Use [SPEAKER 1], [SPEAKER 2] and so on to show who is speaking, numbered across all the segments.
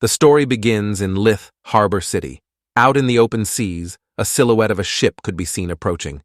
[SPEAKER 1] The story begins in Lith Harbor City. Out in the open seas, a silhouette of a ship could be seen approaching.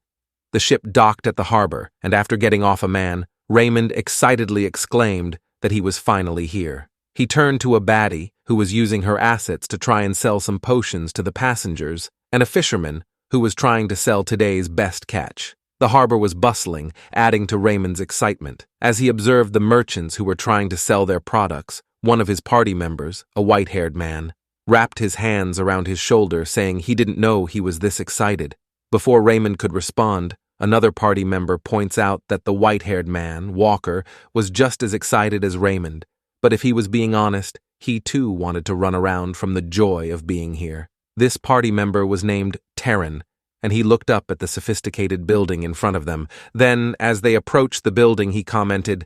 [SPEAKER 1] The ship docked at the harbor, and after getting off a man, Raymond excitedly exclaimed that he was finally here. He turned to a baddie who was using her assets to try and sell some potions to the passengers, and a fisherman who was trying to sell today's best catch. The harbor was bustling, adding to Raymond's excitement. As he observed the merchants who were trying to sell their products, one of his party members, a white-haired man, wrapped his hands around his shoulder, saying he didn't know he was this excited. Before Raymond could respond, another party member points out that the white-haired man, Walker, was just as excited as Raymond, but if he was being honest, he too wanted to run around from the joy of being here. This party member was named Taryn, and he looked up at the sophisticated building in front of them. Then, as they approached the building, he commented,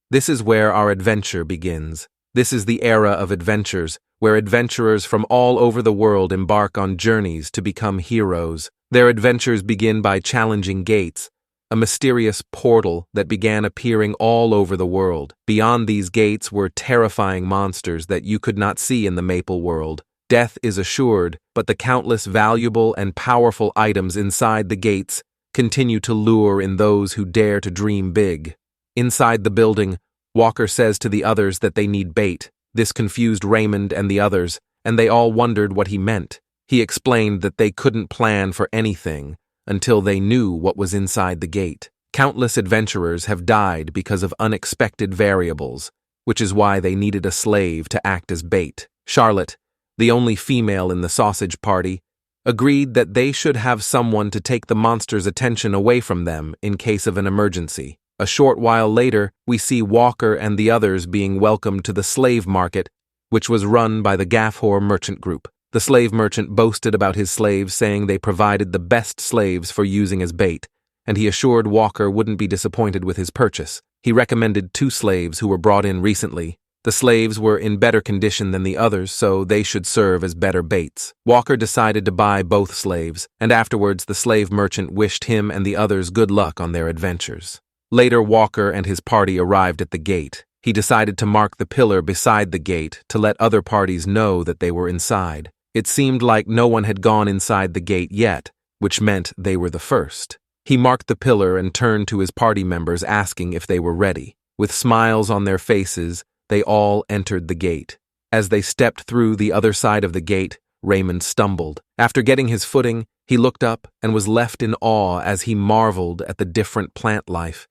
[SPEAKER 1] "This is where our adventure begins. This is the era of adventures, where adventurers from all over the world embark on journeys to become heroes. Their adventures begin by challenging gates, a mysterious portal that began appearing all over the world. Beyond these gates were terrifying monsters that you could not see in the Maple world. Death is assured, but the countless valuable and powerful items inside the gates continue to lure in those who dare to dream big." Inside the building, Walker says to the others that they need bait. This confused Raymond and the others, and they all wondered what he meant. He explained that they couldn't plan for anything until they knew what was inside the gate. Countless adventurers have died because of unexpected variables, which is why they needed a slave to act as bait. Charlotte, the only female in the sausage party, agreed that they should have someone to take the monster's attention away from them in case of an emergency. A short while later, we see Walker and the others being welcomed to the slave market, which was run by the Gaffhor merchant group. The slave merchant boasted about his slaves, saying they provided the best slaves for using as bait, and he assured Walker wouldn't be disappointed with his purchase. He recommended 2 slaves who were brought in recently. The slaves were in better condition than the others, so they should serve as better baits. Walker decided to buy both slaves, and afterwards the slave merchant wished him and the others good luck on their adventures. Later, Walker and his party arrived at the gate. He decided to mark the pillar beside the gate to let other parties know that they were inside. It seemed like no one had gone inside the gate yet, which meant they were the first. He marked the pillar and turned to his party members, asking if they were ready. With smiles on their faces, they all entered the gate. As they stepped through the other side of the gate, Raymond stumbled. After getting his footing, he looked up and was left in awe as he marveled at the different plant life.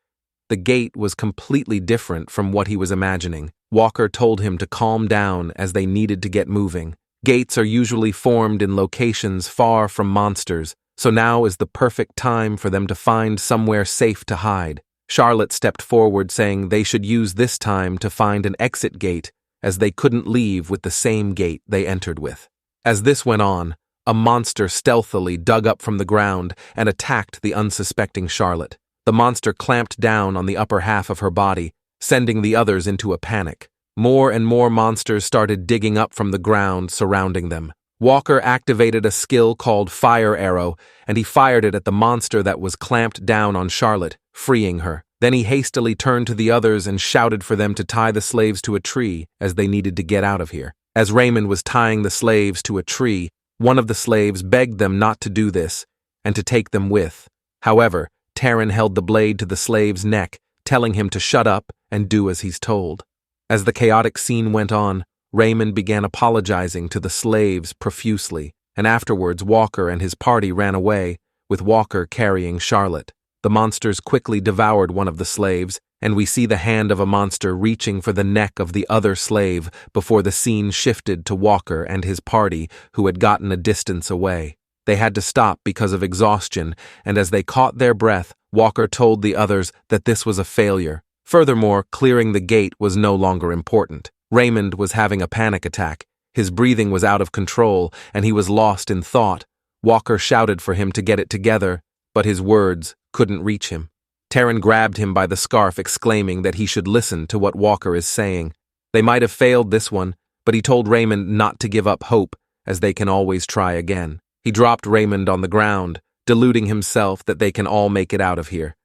[SPEAKER 1] The gate was completely different from what he was imagining. Walker told him to calm down as they needed to get moving. Gates are usually formed in locations far from monsters, so now is the perfect time for them to find somewhere safe to hide. Charlotte stepped forward, saying they should use this time to find an exit gate, as they couldn't leave with the same gate they entered with. As this went on, a monster stealthily dug up from the ground and attacked the unsuspecting Charlotte. The monster clamped down on the upper half of her body, sending the others into a panic. More and more monsters started digging up from the ground surrounding them. Walker activated a skill called Fire Arrow, and he fired it at the monster that was clamped down on Charlotte, freeing her. Then he hastily turned to the others and shouted for them to tie the slaves to a tree, as they needed to get out of here. As Raymond was tying the slaves to a tree, one of the slaves begged them not to do this, and to take them with. However, Taryn held the blade to the slave's neck, telling him to shut up and do as he's told. As the chaotic scene went on, Raymond began apologizing to the slaves profusely, and afterwards Walker and his party ran away, with Walker carrying Charlotte. The monsters quickly devoured one of the slaves, and we see the hand of a monster reaching for the neck of the other slave before the scene shifted to Walker and his party, who had gotten a distance away. They had to stop because of exhaustion, and as they caught their breath, Walker told the others that this was a failure. Furthermore, clearing the gate was no longer important. Raymond was having a panic attack. His breathing was out of control, and he was lost in thought. Walker shouted for him to get it together, but his words couldn't reach him. Taryn grabbed him by the scarf, exclaiming that he should listen to what Walker is saying. They might have failed this one, but he told Raymond not to give up hope, as they can always try again. He dropped Raymond on the ground, deluding himself that they can all make it out of here.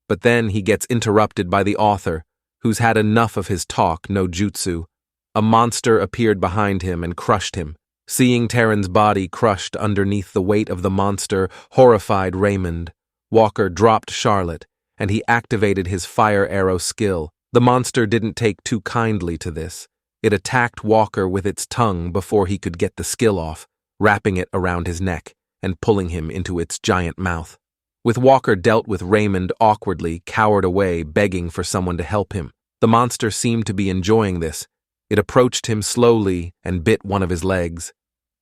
[SPEAKER 1] But then he gets interrupted by the author, who's had enough of his talk no jutsu. A monster appeared behind him and crushed him. Seeing Terran's body crushed underneath the weight of the monster horrified Raymond. Walker dropped Charlotte, and he activated his fire arrow skill. The monster didn't take too kindly to this. It attacked Walker with its tongue before he could get the skill off, wrapping it around his neck and pulling him into its giant mouth. With Walker dealt with, Raymond awkwardly cowered away, begging for someone to help him. The monster seemed to be enjoying this. It approached him slowly and bit one of his legs.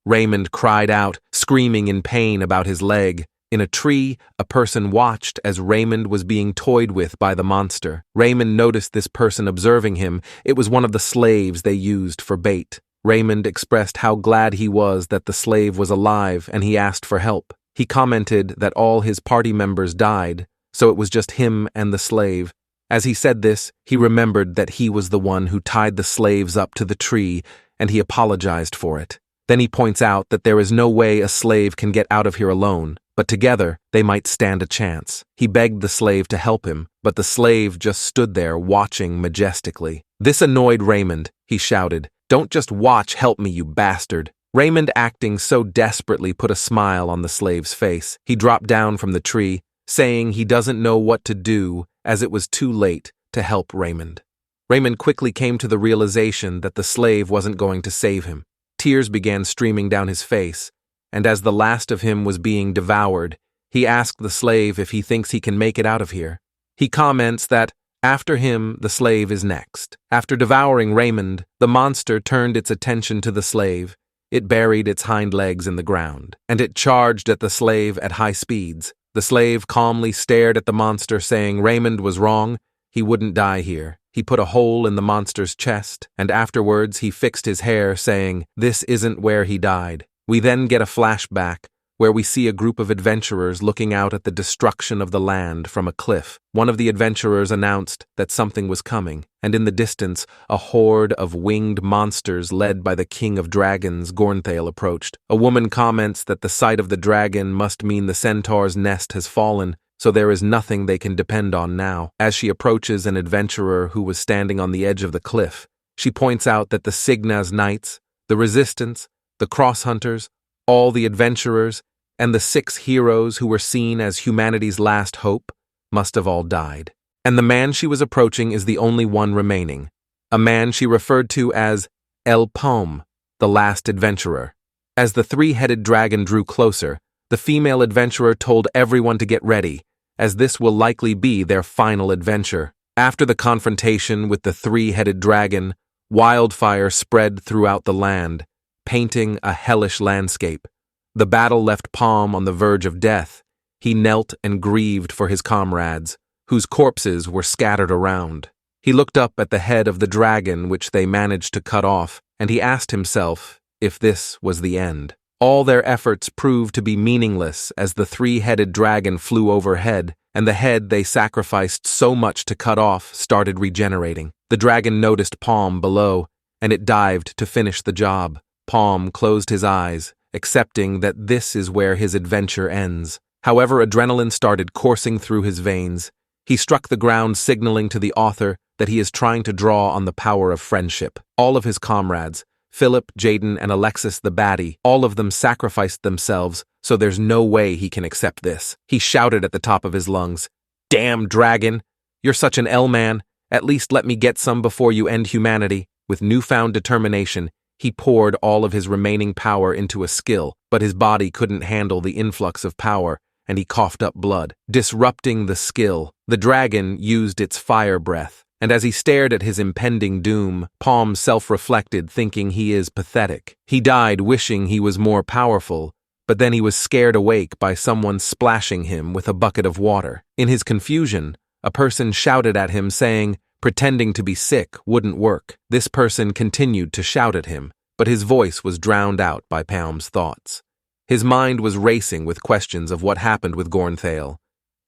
[SPEAKER 1] Raymond cried out, screaming in pain about his leg. In a tree, a person watched as Raymond was being toyed with by the monster. Raymond noticed this person observing him. It was one of the slaves they used for bait. Raymond expressed how glad he was that the slave was alive, and he asked for help. He commented that all his party members died, so it was just him and the slave. As he said this, he remembered that he was the one who tied the slaves up to the tree, and he apologized for it. Then he points out that there is no way a slave can get out of here alone, but together they might stand a chance. He begged the slave to help him, but the slave just stood there watching majestically. This annoyed Raymond. He shouted, "Don't just watch, help me, you bastard." Raymond, acting so desperately, put a smile on the slave's face. He dropped down from the tree, saying he doesn't know what to do as it was too late to help Raymond. Raymond quickly came to the realization that the slave wasn't going to save him. Tears began streaming down his face, and as the last of him was being devoured, he asked the slave if he thinks he can make it out of here. He comments that, after him, the slave is next. After devouring Raymond, the monster turned its attention to the slave. It buried its hind legs in the ground, and it charged at the slave at high speeds. The slave calmly stared at the monster, saying Raymond was wrong. He wouldn't die here. He put a hole in the monster's chest, and afterwards he fixed his hair, saying, "This isn't where he died." We then get a flashback, where we see a group of adventurers looking out at the destruction of the land from a cliff. One of the adventurers announced that something was coming, and in the distance, a horde of winged monsters led by the king of dragons, Gornthale, approached. A woman comments that the sight of the dragon must mean the centaur's nest has fallen, so there is nothing they can depend on now. As she approaches an adventurer who was standing on the edge of the cliff, she points out that the Signa's knights, the resistance, the cross-hunters, all the adventurers, and the 6 heroes who were seen as humanity's last hope must have all died. And the man she was approaching is the only one remaining, a man she referred to as El Pomme, the last adventurer. As the 3-headed dragon drew closer, the female adventurer told everyone to get ready, as this will likely be their final adventure. After the confrontation with the 3-headed dragon, wildfire spread throughout the land, painting a hellish landscape. The battle left Pomme on the verge of death. He knelt and grieved for his comrades, whose corpses were scattered around. He looked up at the head of the dragon which they managed to cut off, and he asked himself if this was the end. All their efforts proved to be meaningless as the 3-headed dragon flew overhead, and the head they sacrificed so much to cut off started regenerating. The dragon noticed Pomme below, and it dived to finish the job. Pomme closed his eyes, accepting that this is where his adventure ends. However, adrenaline started coursing through his veins. He struck the ground, signaling to the author that he is trying to draw on the power of friendship. All of his comrades, Philip, Jaden, and Alexis the baddie, all of them sacrificed themselves, so there's no way he can accept this. He shouted at the top of his lungs, "Damn dragon! You're such an L-man. At least let me get some before you end humanity." With newfound determination, he poured all of his remaining power into a skill, but his body couldn't handle the influx of power, and he coughed up blood. Disrupting the skill, the dragon used its fire breath, and as he stared at his impending doom, Pomme self-reflected, thinking he is pathetic. He died wishing he was more powerful, but then he was scared awake by someone splashing him with a bucket of water. In his confusion, a person shouted at him, saying, pretending to be sick wouldn't work. This person continued to shout at him, but his voice was drowned out by Pomme's thoughts. His mind was racing with questions of what happened with Gornthale,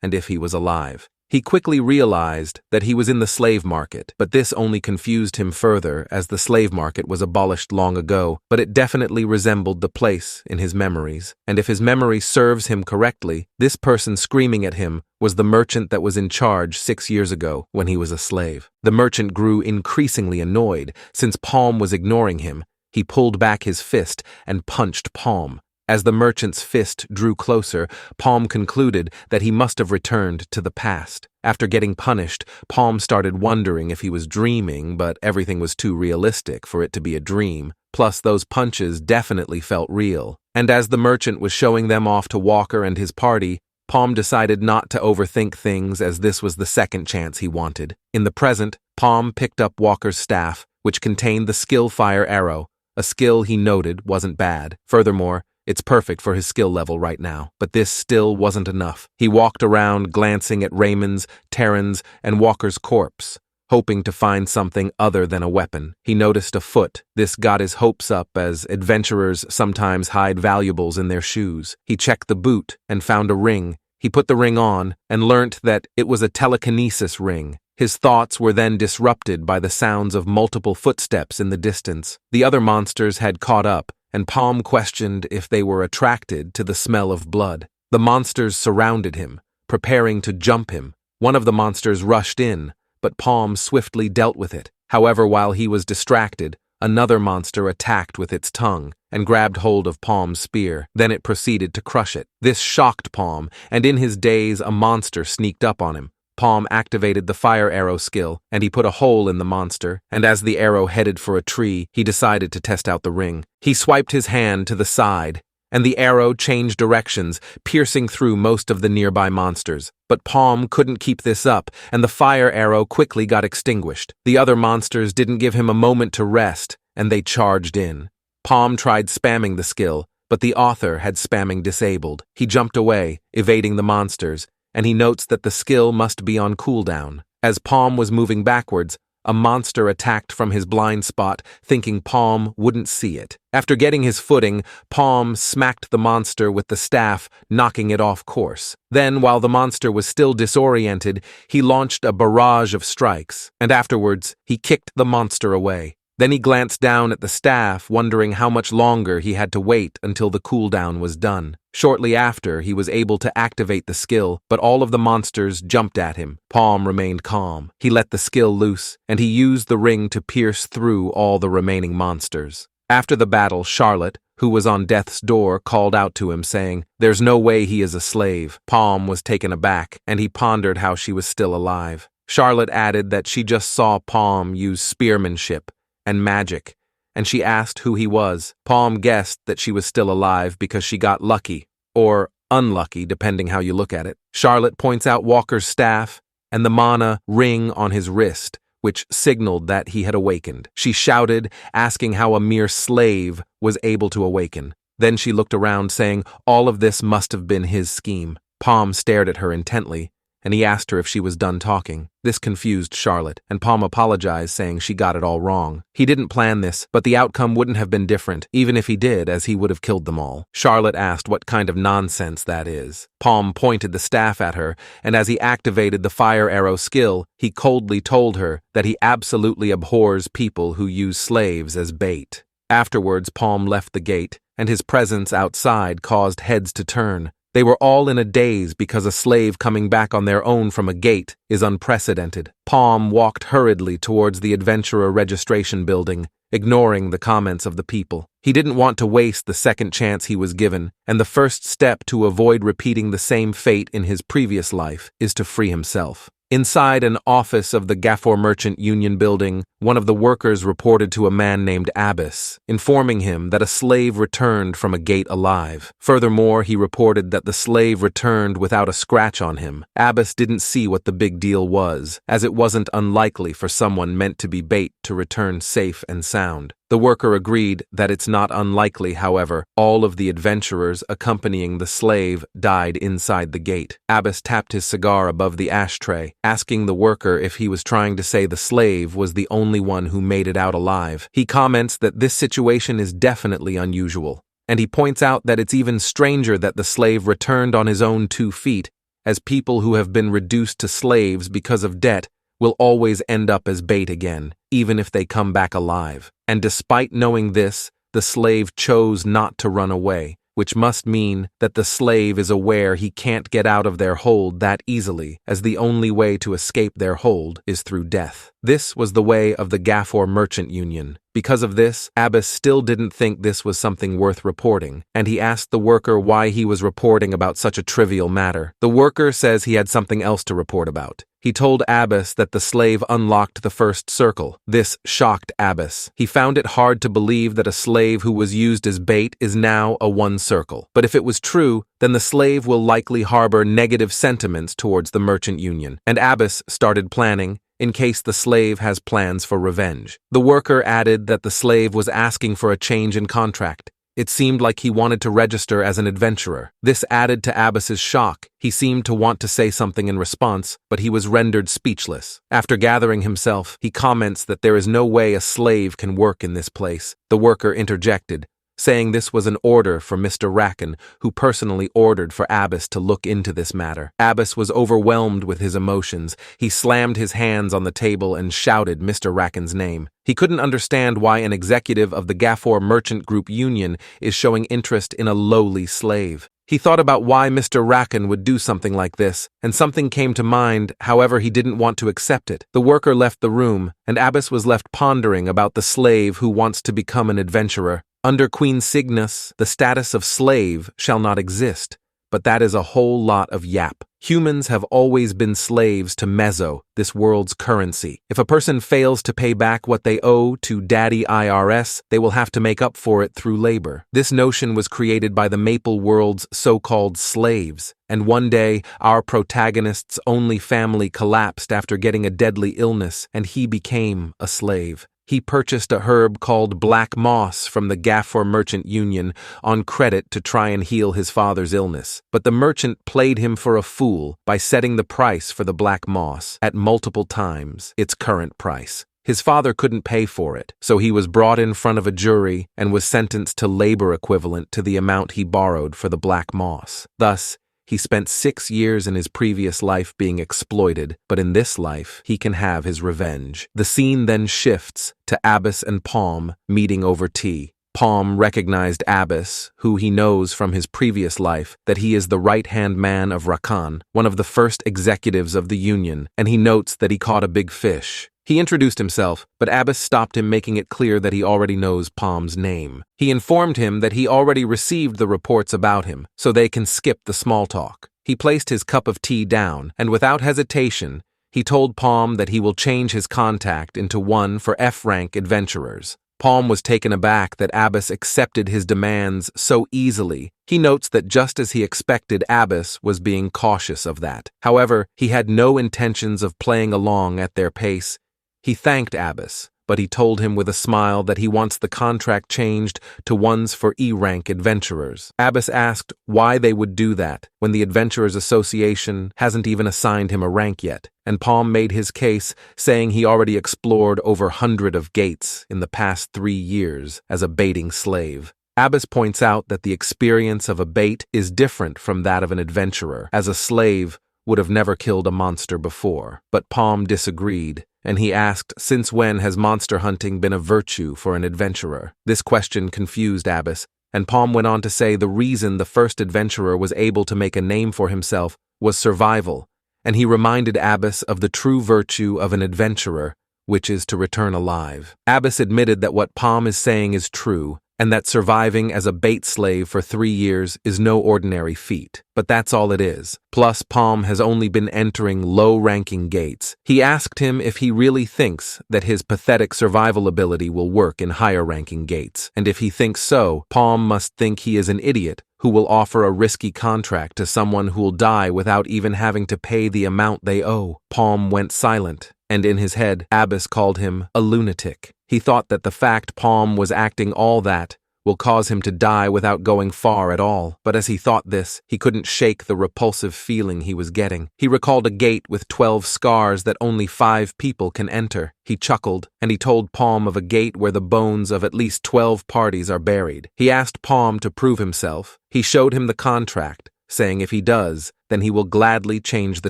[SPEAKER 1] and if he was alive. He quickly realized that he was in the slave market, but this only confused him further as the slave market was abolished long ago, but it definitely resembled the place in his memories. And if his memory serves him correctly, this person screaming at him was the merchant that was in charge 6 years ago when he was a slave. The merchant grew increasingly annoyed since Palm was ignoring him. He pulled back his fist and punched Palm. As the merchant's fist drew closer, Palm concluded that he must have returned to the past. After getting punished, Palm started wondering if he was dreaming, but everything was too realistic for it to be a dream. Plus, those punches definitely felt real. And as the merchant was showing them off to Walker and his party, Palm decided not to overthink things as this was the second chance he wanted. In the present, Palm picked up Walker's staff, which contained the skill fire arrow, a skill he noted wasn't bad. Furthermore, it's perfect for his skill level right now. But this still wasn't enough. He walked around glancing at Raymond's, Terran's, and Walker's corpse, hoping to find something other than a weapon. He noticed a foot. This got his hopes up as adventurers sometimes hide valuables in their shoes. He checked the boot and found a ring. He put the ring on and learnt that it was a telekinesis ring. His thoughts were then disrupted by the sounds of multiple footsteps in the distance. The other monsters had caught up, and Palm questioned if they were attracted to the smell of blood. The monsters surrounded him, preparing to jump him. One of the monsters rushed in, but Palm swiftly dealt with it. However, while he was distracted, another monster attacked with its tongue and grabbed hold of Palm's spear. Then it proceeded to crush it. This shocked Palm, and in his daze, a monster sneaked up on him. Palm activated the fire arrow skill, and he put a hole in the monster, and as the arrow headed for a tree, he decided to test out the ring. He swiped his hand to the side, and the arrow changed directions, piercing through most of the nearby monsters. But Palm couldn't keep this up, and the fire arrow quickly got extinguished. The other monsters didn't give him a moment to rest, and they charged in. Palm tried spamming the skill, but the author had spamming disabled. He jumped away, evading the monsters, and he notes that the skill must be on cooldown. As Palm was moving backwards, a monster attacked from his blind spot, thinking Palm wouldn't see it. After getting his footing, Palm smacked the monster with the staff, knocking it off course. Then, while the monster was still disoriented, he launched a barrage of strikes, and afterwards, he kicked the monster away. Then he glanced down at the staff, wondering how much longer he had to wait until the cooldown was done. Shortly after, he was able to activate the skill, but all of the monsters jumped at him. Palm remained calm. He let the skill loose, and he used the ring to pierce through all the remaining monsters. After the battle, Charlotte, who was on death's door, called out to him, saying, "There's no way he is a slave." Palm was taken aback, and he pondered how she was still alive. Charlotte added that she just saw Palm use spearmanship and magic, and she asked who he was. Palm guessed that she was still alive because she got lucky, or unlucky depending how you look at it. Charlotte points out Walker's staff and the mana ring on his wrist, which signaled that he had awakened. She shouted, asking how a mere slave was able to awaken. Then she looked around, saying all of this must have been his scheme. Palm stared at her intently, and he asked her if she was done talking. This confused Charlotte, and Palm apologized, saying she got it all wrong. He didn't plan this, but the outcome wouldn't have been different, even if he did, as he would have killed them all. Charlotte asked what kind of nonsense that is. Palm pointed the staff at her, and as he activated the fire arrow skill, he coldly told her that he absolutely abhors people who use slaves as bait. Afterwards, Palm left the gate, and his presence outside caused heads to turn. They were all in a daze because a slave coming back on their own from a gate is unprecedented. Palm walked hurriedly towards the adventurer registration building, ignoring the comments of the people. He didn't want to waste the second chance he was given, and the first step to avoid repeating the same fate in his previous life is to free himself. Inside an office of the Gafor Merchant Union building, one of the workers reported to a man named Abbas, informing him that a slave returned from a gate alive. Furthermore, he reported that the slave returned without a scratch on him. Abbas didn't see what the big deal was, as it wasn't unlikely for someone meant to be bait to return safe and sound. The worker agreed that it's not unlikely, however, all of the adventurers accompanying the slave died inside the gate. Abbas tapped his cigar above the ashtray, asking the worker if he was trying to say the slave was the only one who made it out alive. He comments that this situation is definitely unusual, and he points out that it's even stranger that the slave returned on his own 2 feet, as people who have been reduced to slaves because of debt will always end up as bait again, even if they come back alive. And despite knowing this, the slave chose not to run away, which must mean that the slave is aware he can't get out of their hold that easily, as the only way to escape their hold is through death. This was the way of the Gafor Merchant Union. Because of this, Abbas still didn't think this was something worth reporting, and he asked the worker why he was reporting about such a trivial matter. The worker says he had something else to report about. He told Abbas that the slave unlocked the first circle. This shocked Abbas. He found it hard to believe that a slave who was used as bait is now a one circle. But if it was true, then the slave will likely harbor negative sentiments towards the merchant union. And Abbas started planning, in case the slave has plans for revenge. The worker added that the slave was asking for a change in contract. It seemed like he wanted to register as an adventurer. This added to Abbas's shock. He seemed to want to say something in response, but he was rendered speechless. After gathering himself, he comments that there is no way a slave can work in this place. The worker interjected, saying this was an order from Mr. Rakan, who personally ordered for Abbas to look into this matter. Abbas was overwhelmed with his emotions. He slammed his hands on the table and shouted Mr. Rakan's name. He couldn't understand why an executive of the Gafor Merchant Group Union is showing interest in a lowly slave. He thought about why Mr. Rakan would do something like this, and something came to mind, however he didn't want to accept it. The worker left the room, and Abbas was left pondering about the slave who wants to become an adventurer. Under Queen Cygnus, the status of slave shall not exist, but that is a whole lot of yap. Humans have always been slaves to Mezzo, this world's currency. If a person fails to pay back what they owe to Daddy IRS, they will have to make up for it through labor. This notion was created by the Maple world's so-called slaves, and one day our protagonist's only family collapsed after getting a deadly illness, and he became a slave. He purchased a herb called black moss from the Gafor Merchant Union on credit to try and heal his father's illness. But the merchant played him for a fool by setting the price for the black moss at multiple times its current price. His father couldn't pay for it, so he was brought in front of a jury and was sentenced to labor equivalent to the amount he borrowed for the black moss. Thus, he spent 6 years in his previous life being exploited, but in this life, he can have his revenge. The scene then shifts to Abbas and Palm meeting over tea. Palm recognized Abbas, who he knows from his previous life that he is the right-hand man of Rakan, one of the first executives of the union, and he notes that he caught a big fish. He introduced himself, but Abbas stopped him, making it clear that he already knows Palm's name. He informed him that he already received the reports about him, so they can skip the small talk. He placed his cup of tea down, and without hesitation, he told Palm that he will change his contact into one for F-rank adventurers. Palm was taken aback that Abbas accepted his demands so easily. He notes that just as he expected, Abbas was being cautious of that. However, he had no intentions of playing along at their pace. He thanked Abbas, but he told him with a smile that he wants the contract changed to ones for E-rank adventurers. Abbas asked why they would do that when the Adventurers Association hasn't even assigned him a rank yet, and Palm made his case, saying he already explored over 100 of gates in the past 3 years as a baiting slave. Abbas points out that the experience of a bait is different from that of an adventurer, as a slave would have never killed a monster before. But Palm disagreed, and he asked, since when has monster hunting been a virtue for an adventurer? This question confused Abbas, and Palm went on to say the reason the first adventurer was able to make a name for himself was survival, and he reminded Abbas of the true virtue of an adventurer, which is to return alive. Abbas admitted that what Palm is saying is true, and that surviving as a bait slave for 3 years is no ordinary feat. But that's all it is. Plus, Palm has only been entering low-ranking gates. He asked him if he really thinks that his pathetic survival ability will work in higher-ranking gates, and if he thinks so, Palm must think he is an idiot who will offer a risky contract to someone who'll die without even having to pay the amount they owe. Palm went silent, and in his head, Abbas called him a lunatic. He thought that the fact Palm was acting all that will cause him to die without going far at all. But as he thought this, he couldn't shake the repulsive feeling he was getting. He recalled a gate with 12 scars that only 5 people can enter. He chuckled, and he told Palm of a gate where the bones of at least 12 parties are buried. He asked Palm to prove himself. He showed him the contract, saying if he does, then he will gladly change the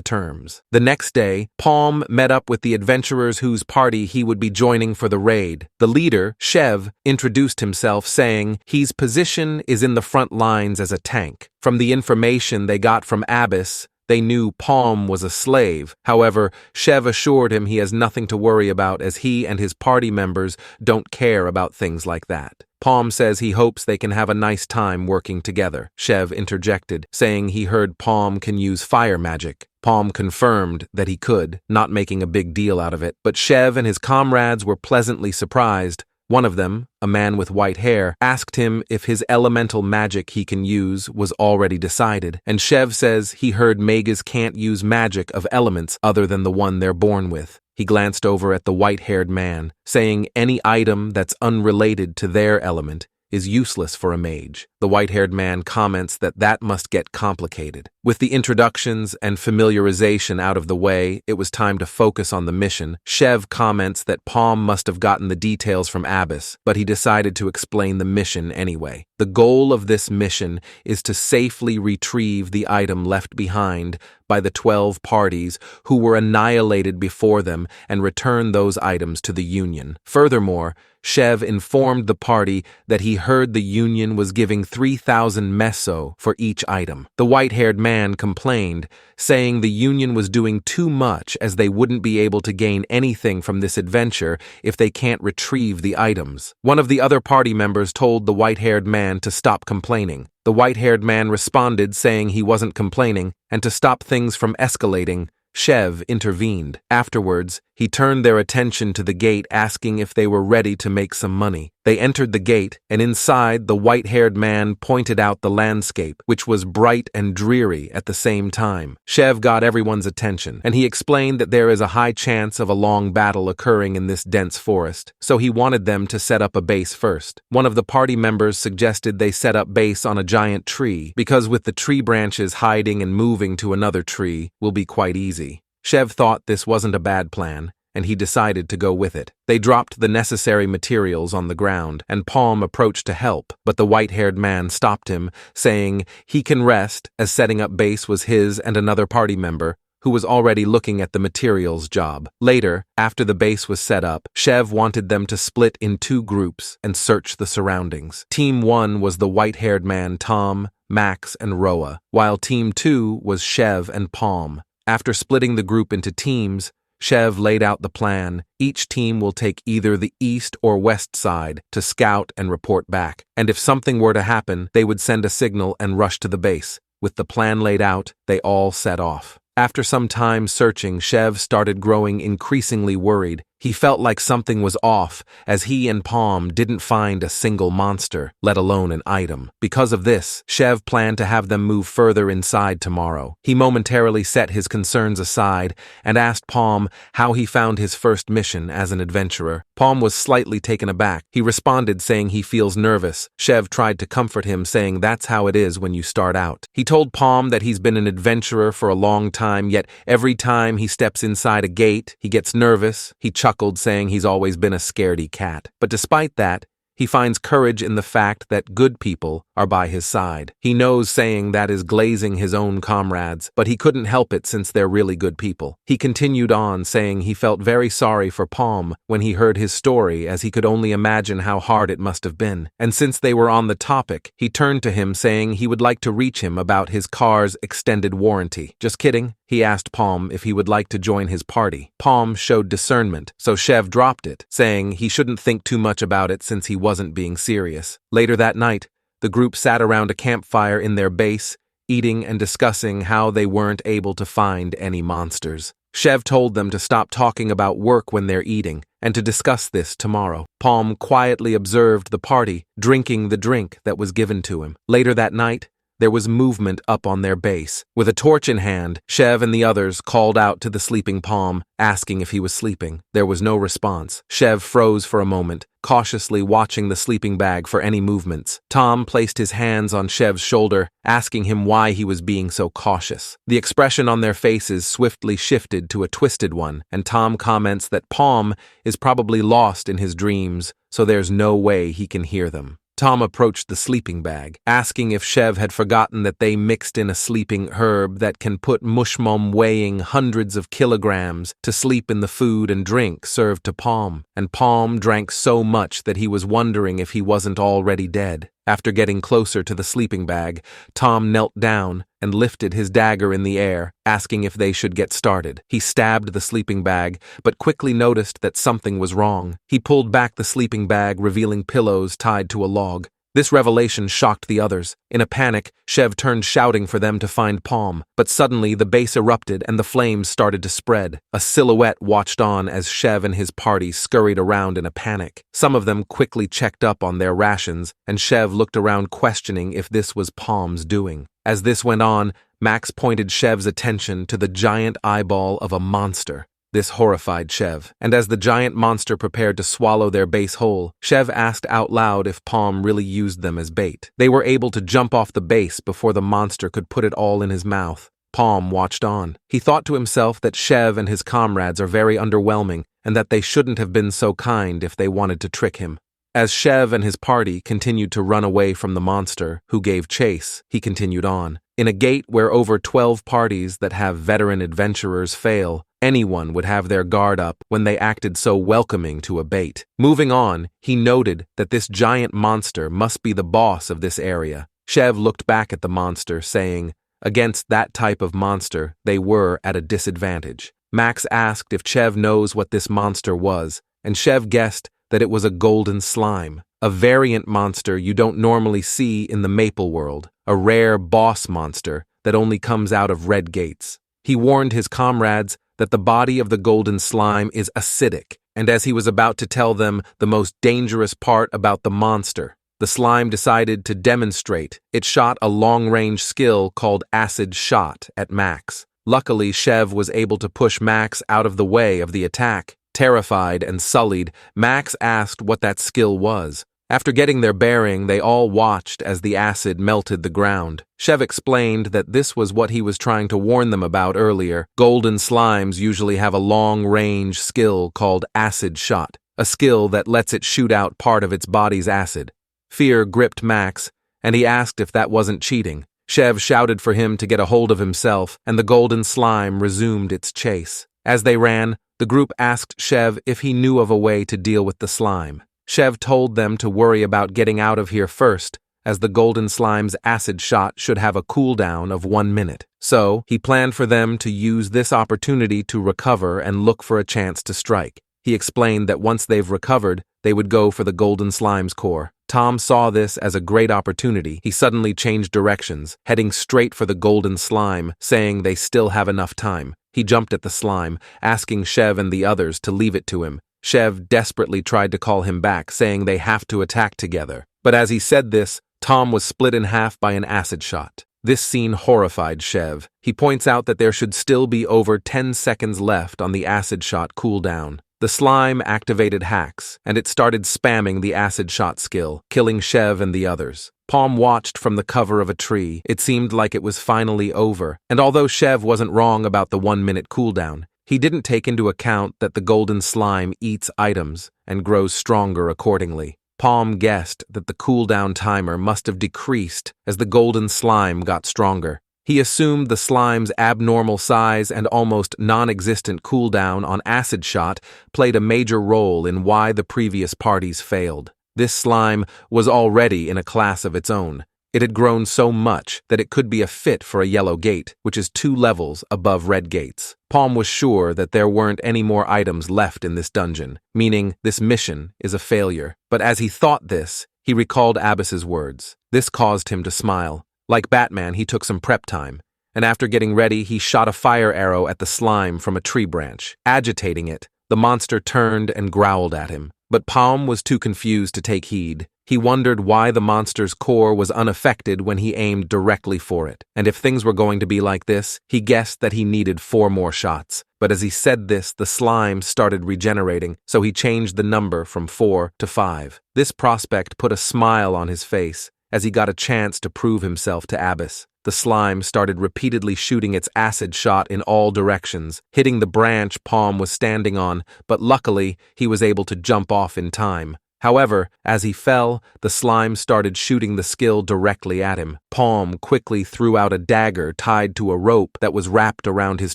[SPEAKER 1] terms. The next day, Palm met up with the adventurers whose party he would be joining for the raid. The leader, Shev, introduced himself saying his position is in the front lines as a tank. From the information they got from Abyss, they knew Palm was a slave. However, Shev assured him he has nothing to worry about as he and his party members don't care about things like that. Palm says he hopes they can have a nice time working together. Shev interjected, saying he heard Palm can use fire magic. Palm confirmed that he could, not making a big deal out of it, but Shev and his comrades were pleasantly surprised. One of them, a man with white hair, asked him if his elemental magic he can use was already decided, and Shev says he heard mages can't use magic of elements other than the one they're born with. He glanced over at the white-haired man, saying any item that's unrelated to their element is useless for a mage. The white-haired man comments that must get complicated. With the introductions and familiarization out of the way, it was time to focus on the mission. Shev comments that Palm must have gotten the details from Abyss, but he decided to explain the mission anyway. The goal of this mission is to safely retrieve the item left behind by the 12 parties who were annihilated before them and return those items to the Union. Furthermore, Shev informed the party that he heard the Union was giving 3,000 meso for each item. The white-haired man complained, saying the Union was doing too much as they wouldn't be able to gain anything from this adventure if they can't retrieve the items. One of the other party members told the white-haired man to stop complaining. The white-haired man responded saying he wasn't complaining, and to stop things from escalating, Shev intervened. Afterwards, he turned their attention to the gate asking if they were ready to make some money. They entered the gate, and inside, the white-haired man pointed out the landscape, which was bright and dreary at the same time. Shev got everyone's attention, and he explained that there is a high chance of a long battle occurring in this dense forest, so he wanted them to set up a base first. One of the party members suggested they set up base on a giant tree, because with the tree branches hiding and moving to another tree will be quite easy. Shev thought this wasn't a bad plan, and he decided to go with it. They dropped the necessary materials on the ground, and Palm approached to help, but the white-haired man stopped him, saying he can rest as setting up base was his and another party member, who was already looking at the materials job. Later, after the base was set up, Shev wanted them to split in 2 groups and search the surroundings. Team 1 was the white-haired man Tom, Max, and Roa, while Team 2 was Shev and Palm. After splitting the group into teams, Shev laid out the plan. Each team will take either the east or west side to scout and report back, and if something were to happen, they would send a signal and rush to the base. With the plan laid out, they all set off. After some time searching, Shev started growing increasingly worried. He felt like something was off, as he and Palm didn't find a single monster, let alone an item. Because of this, Shev planned to have them move further inside tomorrow. He momentarily set his concerns aside and asked Palm how he found his first mission as an adventurer. Palm was slightly taken aback. He responded saying he feels nervous. Shev tried to comfort him, saying that's how it is when you start out. He told Palm that he's been an adventurer for a long time, yet every time he steps inside a gate, he gets nervous. He chuckled, saying he's always been a scaredy cat. But despite that, he finds courage in the fact that good people are by his side. He knows saying that is glazing his own comrades, but he couldn't help it since they're really good people. He continued on, saying he felt very sorry for Palm when he heard his story, as he could only imagine how hard it must have been. And since they were on the topic, he turned to him saying he would like to reach him about his car's extended warranty. Just kidding. He asked Palm if he would like to join his party. Palm showed discernment, so Shev dropped it, saying he shouldn't think too much about it since he wasn't being serious. Later that night, the group sat around a campfire in their base, eating and discussing how they weren't able to find any monsters. Shev told them to stop talking about work when they're eating, and to discuss this tomorrow. Palm quietly observed the party, drinking the drink that was given to him. Later that night, there was movement up on their base. With a torch in hand, Shev and the others called out to the sleeping Palm, asking if he was sleeping. There was no response. Shev froze for a moment, cautiously watching the sleeping bag for any movements. Tom placed his hands on Shev's shoulder, asking him why he was being so cautious. The expression on their faces swiftly shifted to a twisted one, and Tom comments that Palm is probably lost in his dreams, so there's no way he can hear them. Tom approached the sleeping bag, asking if Chev had forgotten that they mixed in a sleeping herb that can put mushmom weighing hundreds of kilograms to sleep in the food and drink served to Palm, and Palm drank so much that he was wondering if he wasn't already dead. After getting closer to the sleeping bag, Tom knelt down and lifted his dagger in the air, asking if they should get started. He stabbed the sleeping bag, but quickly noticed that something was wrong. He pulled back the sleeping bag, revealing pillows tied to a log. This revelation shocked the others. In a panic, Chev turned shouting for them to find Palm, but suddenly the base erupted and the flames started to spread. A silhouette watched on as Chev and his party scurried around in a panic. Some of them quickly checked up on their rations, and Chev looked around questioning if this was Palm's doing. As this went on, Max pointed Chev's attention to the giant eyeball of a monster. This horrified Chev, and as the giant monster prepared to swallow their base whole, Chev asked out loud if Palm really used them as bait. They were able to jump off the base before the monster could put it all in his mouth. Palm watched on. He thought to himself that Chev and his comrades are very underwhelming, and that they shouldn't have been so kind if they wanted to trick him. As Chev and his party continued to run away from the monster, who gave chase, he continued on. In a gate where over 12 parties that have veteran adventurers fail, anyone would have their guard up when they acted so welcoming to a bait. Moving on, he noted that this giant monster must be the boss of this area. Chev looked back at the monster, saying, against that type of monster, they were at a disadvantage. Max asked if Chev knows what this monster was, and Chev guessed that it was a golden slime, a variant monster you don't normally see in the Maple world, a rare boss monster that only comes out of red gates. He warned his comrades that the body of the golden slime is acidic, and as he was about to tell them the most dangerous part about the monster, the slime decided to demonstrate. It shot a long-range skill called acid shot at Max. Luckily, Chev was able to push Max out of the way of the attack. Terrified and sullied, Max asked what that skill was. After getting their bearing, they all watched as the acid melted the ground. Chev explained that this was what he was trying to warn them about earlier. Golden slimes usually have a long-range skill called acid shot, a skill that lets it shoot out part of its body's acid. Fear gripped Max, and he asked if that wasn't cheating. Chev shouted for him to get a hold of himself, and the golden slime resumed its chase. As they ran, the group asked Chev if he knew of a way to deal with the slime. Chev told them to worry about getting out of here first, as the golden slime's acid shot should have a cooldown of 1 minute. So, he planned for them to use this opportunity to recover and look for a chance to strike. He explained that once they've recovered, they would go for the golden slime's core. Tom saw this as a great opportunity. He suddenly changed directions, heading straight for the golden slime, saying they still have enough time. He jumped at the slime, asking Chev and the others to leave it to him. Chev desperately tried to call him back, saying they have to attack together. But as he said this, Tom was split in half by an acid shot. This scene horrified Chev. He points out that there should still be over 10 seconds left on the acid shot cooldown. The slime activated hacks, and it started spamming the acid shot skill, killing Chev and the others. Palm watched from the cover of a tree. It seemed like it was finally over, and although Chev wasn't wrong about the 1-minute cooldown, he didn't take into account that the golden slime eats items and grows stronger accordingly. Palm guessed that the cooldown timer must have decreased as the golden slime got stronger. He assumed the slime's abnormal size and almost non-existent cooldown on acid shot played a major role in why the previous parties failed. This slime was already in a class of its own. It had grown so much that it could be a fit for a yellow gate, which is 2 levels above red gates. Palm was sure that there weren't any more items left in this dungeon, meaning this mission is a failure. But as he thought this, he recalled Abbas's words. This caused him to smile. Like Batman, he took some prep time, and after getting ready, he shot a fire arrow at the slime from a tree branch. Agitating it, the monster turned and growled at him. But Palm was too confused to take heed. He wondered why the monster's core was unaffected when he aimed directly for it. And if things were going to be like this, he guessed that he needed 4 more shots. But as he said this, the slime started regenerating, so he changed the number from 4 to 5. This prospect put a smile on his face as he got a chance to prove himself to Abbas. The slime started repeatedly shooting its acid shot in all directions, hitting the branch Palm was standing on, but luckily he was able to jump off in time. However, as he fell, the slime started shooting the skill directly at him. Palm quickly threw out a dagger tied to a rope that was wrapped around his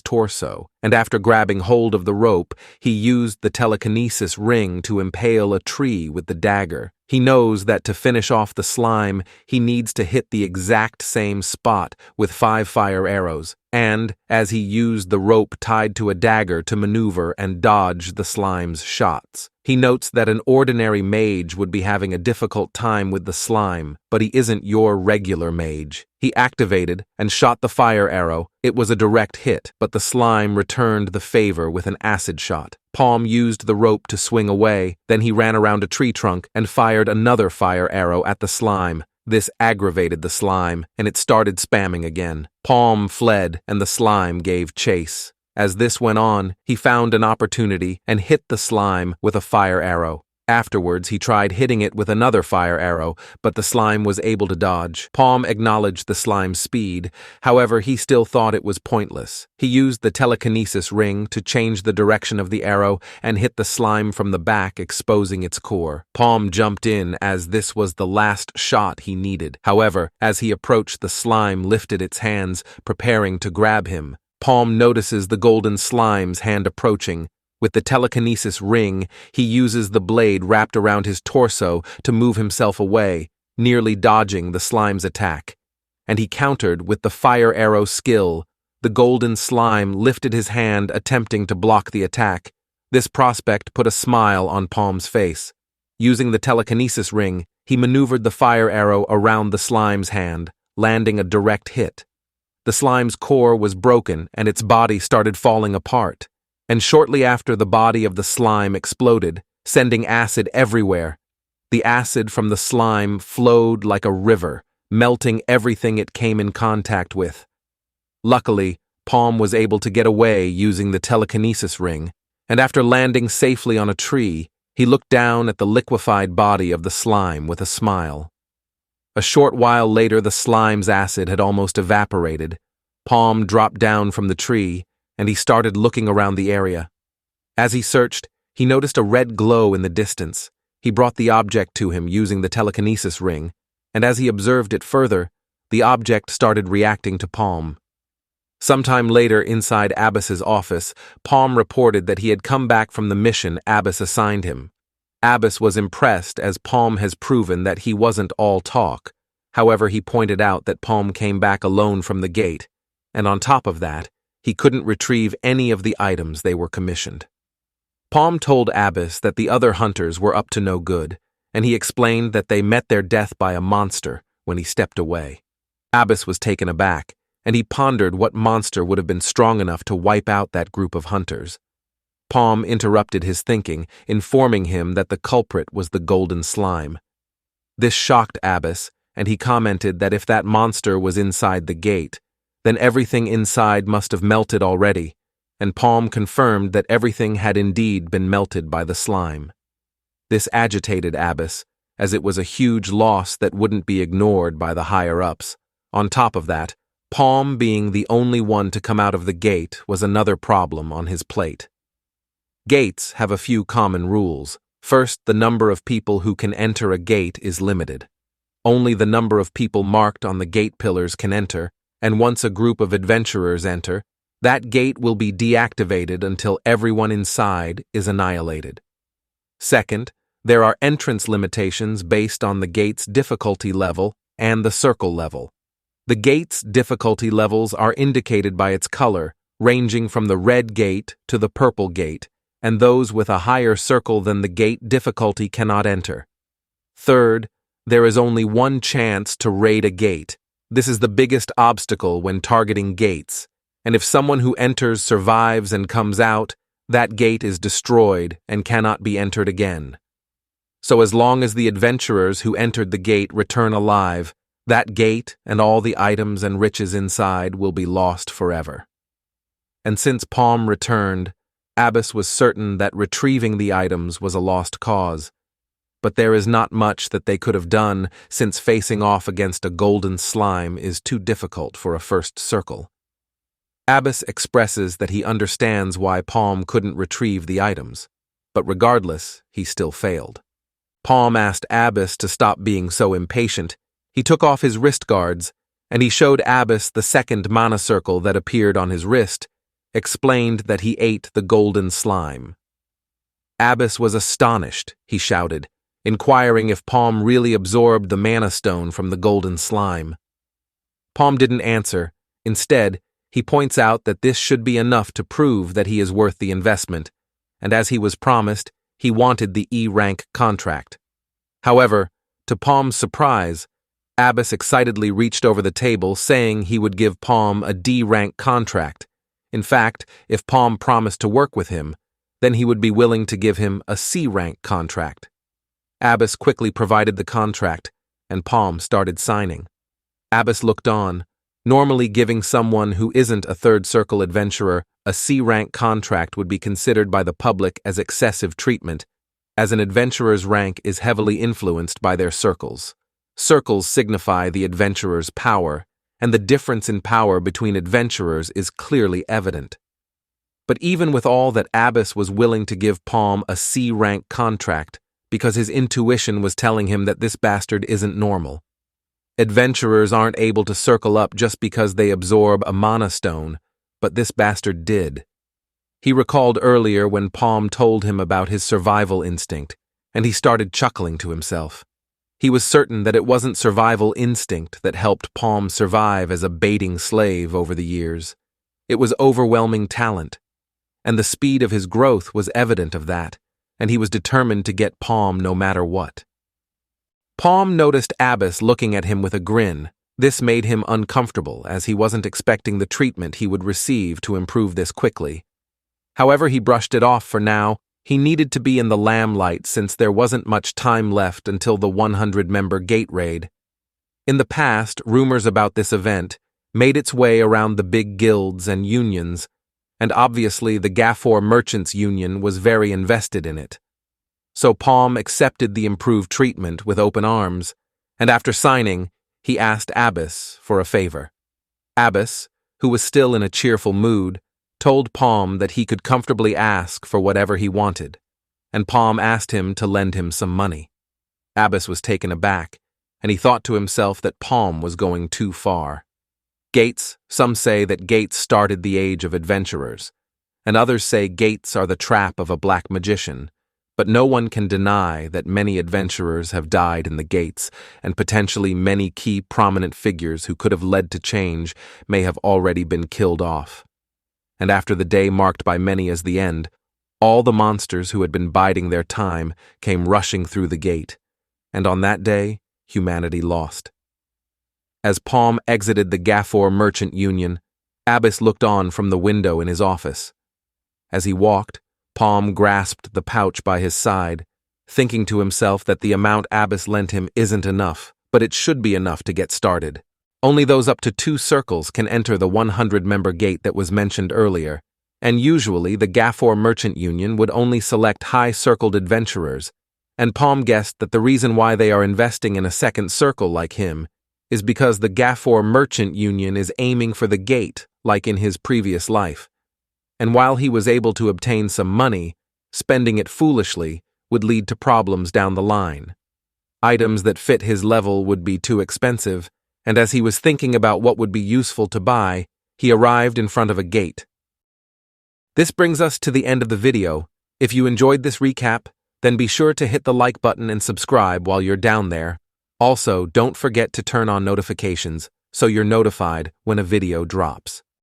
[SPEAKER 1] torso, and after grabbing hold of the rope, he used the telekinesis ring to impale a tree with the dagger. He knows that to finish off the slime, he needs to hit the exact same spot with 5 fire arrows, and, as he used the rope tied to a dagger to maneuver and dodge the slime's shots. He notes that an ordinary mage would be having a difficult time with the slime, but he isn't your regular mage. He activated and shot the fire arrow. It was a direct hit, but the slime returned the favor with an acid shot. Palm used the rope to swing away, then he ran around a tree trunk and fired another fire arrow at the slime. This aggravated the slime, and it started spamming again. Palm fled, and the slime gave chase. As this went on, he found an opportunity and hit the slime with a fire arrow. Afterwards, he tried hitting it with another fire arrow, but the slime was able to dodge. Palm acknowledged the slime's speed, however, he still thought it was pointless. He used the telekinesis ring to change the direction of the arrow and hit the slime from the back, exposing its core. Palm jumped in as this was the last shot he needed. However, as he approached, the slime lifted its hands, preparing to grab him. Palm notices the golden slime's hand approaching. With the telekinesis ring, he uses the blade wrapped around his torso to move himself away, nearly dodging the slime's attack. And he countered with the fire arrow skill. The golden slime lifted his hand, attempting to block the attack. This prospect put a smile on Palm's face. Using the telekinesis ring, he maneuvered the fire arrow around the slime's hand, landing a direct hit. The slime's core was broken and its body started falling apart. And shortly after, the body of the slime exploded, sending acid everywhere. The acid from the slime flowed like a river, melting everything it came in contact with. Luckily, Palm was able to get away using the telekinesis ring, and after landing safely on a tree, he looked down at the liquefied body of the slime with a smile. A short while later, the slime's acid had almost evaporated. Palm dropped down from the tree, and he started looking around the area. As he searched, he noticed a red glow in the distance. He brought the object to him using the telekinesis ring, and as he observed it further, the object started reacting to Palm. Sometime later, inside Abbas's office, Palm reported that he had come back from the mission Abbas assigned him. Abbas was impressed, as Palm has proven that he wasn't all talk. However, he pointed out that Palm came back alone from the gate, and on top of that, he couldn't retrieve any of the items they were commissioned. Palm told Abbas that the other hunters were up to no good, and he explained that they met their death by a monster when he stepped away. Abbas was taken aback, and he pondered what monster would have been strong enough to wipe out that group of hunters. Palm interrupted his thinking, informing him that the culprit was the golden slime. This shocked Abbas, and he commented that if that monster was inside the gate, then everything inside must have melted already, and Palm confirmed that everything had indeed been melted by the slime. This agitated Abbas, as it was a huge loss that wouldn't be ignored by the higher-ups. On top of that, Palm being the only one to come out of the gate was another problem on his plate. Gates have a few common rules. First, the number of people who can enter a gate is limited. Only the number of people marked on the gate pillars can enter, and once a group of adventurers enter, that gate will be deactivated until everyone inside is annihilated. Second, there are entrance limitations based on the gate's difficulty level and the circle level. The gate's difficulty levels are indicated by its color, ranging from the red gate to the purple gate, and those with a higher circle than the gate difficulty cannot enter. Third, there is only one chance to raid a gate. This is the biggest obstacle when targeting gates, and if someone who enters survives and comes out, that gate is destroyed and cannot be entered again. So as long as the adventurers who entered the gate return alive, that gate and all the items and riches inside will be lost forever. And since Palm returned, Abbas was certain that retrieving the items was a lost cause. But there is not much that they could have done, since facing off against a golden slime is too difficult for a first circle. Abbas expresses that he understands why Palm couldn't retrieve the items, but regardless, he still failed. Palm asked Abbas to stop being so impatient. He took off his wrist guards, and he showed Abbas the second mana circle that appeared on his wrist, explained that he ate the golden slime. Abbas was astonished, he shouted, inquiring if Palm really absorbed the mana stone from the golden slime. Palm didn't answer. Instead, he points out that this should be enough to prove that he is worth the investment, and as he was promised, he wanted the E-rank contract. However, to Palm's surprise, Abbas excitedly reached over the table, saying he would give Palm a D-rank contract. In fact, if Palm promised to work with him, then he would be willing to give him a C-rank contract. Abbas quickly provided the contract, and Palm started signing. Abbas looked on. Normally, giving someone who isn't a third circle adventurer a C-rank contract would be considered by the public as excessive treatment, as an adventurer's rank is heavily influenced by their circles. Circles signify the adventurer's power, and the difference in power between adventurers is clearly evident. But even with all that, Abbas was willing to give Palm a C-rank contract because his intuition was telling him that this bastard isn't normal. Adventurers aren't able to circle up just because they absorb a mana stone, but this bastard did. He recalled earlier when Palm told him about his survival instinct, and he started chuckling to himself. He was certain that it wasn't survival instinct that helped Palm survive as a baiting slave over the years. It was overwhelming talent, and the speed of his growth was evident of that, and he was determined to get Palm no matter what. Palm noticed Abbas looking at him with a grin. This made him uncomfortable, as he wasn't expecting the treatment he would receive to improve this quickly. However, he brushed it off for now. He needed to be in the lamplight since there wasn't much time left until the 100-member gate raid. In the past, rumors about this event made its way around the big guilds and unions, and obviously the Gafor Merchants Union was very invested in it. So Palm accepted the improved treatment with open arms, and after signing, he asked Abbas for a favor. Abbas, who was still in a cheerful mood, told Palm that he could comfortably ask for whatever he wanted, and Palm asked him to lend him some money. Abbas was taken aback, and he thought to himself that Palm was going too far. Some say that gates started the age of adventurers, and others say gates are the trap of a black magician. But no one can deny that many adventurers have died in the gates, and potentially many key prominent figures who could have led to change may have already been killed off. And after the day marked by many as the end, all the monsters who had been biding their time came rushing through the gate, and on that day, humanity lost. As Palm exited the Gafor Merchant Union, Abbas looked on from the window in his office. As he walked, Palm grasped the pouch by his side, thinking to himself that the amount Abbas lent him isn't enough, but it should be enough to get started. Only those up to 2 circles can enter the 100-member gate that was mentioned earlier, and usually the Gafor Merchant Union would only select high-circled adventurers, and Palm guessed that the reason why they are investing in a second circle like him is because the Gafor Merchant Union is aiming for the gate, like in his previous life. And while he was able to obtain some money, spending it foolishly would lead to problems down the line. Items that fit his level would be too expensive, and as he was thinking about what would be useful to buy, he arrived in front of a gate. This brings us to the end of the video. If you enjoyed this recap, then be sure to hit the like button and subscribe while you're down there. Also, don't forget to turn on notifications so you're notified when a video drops.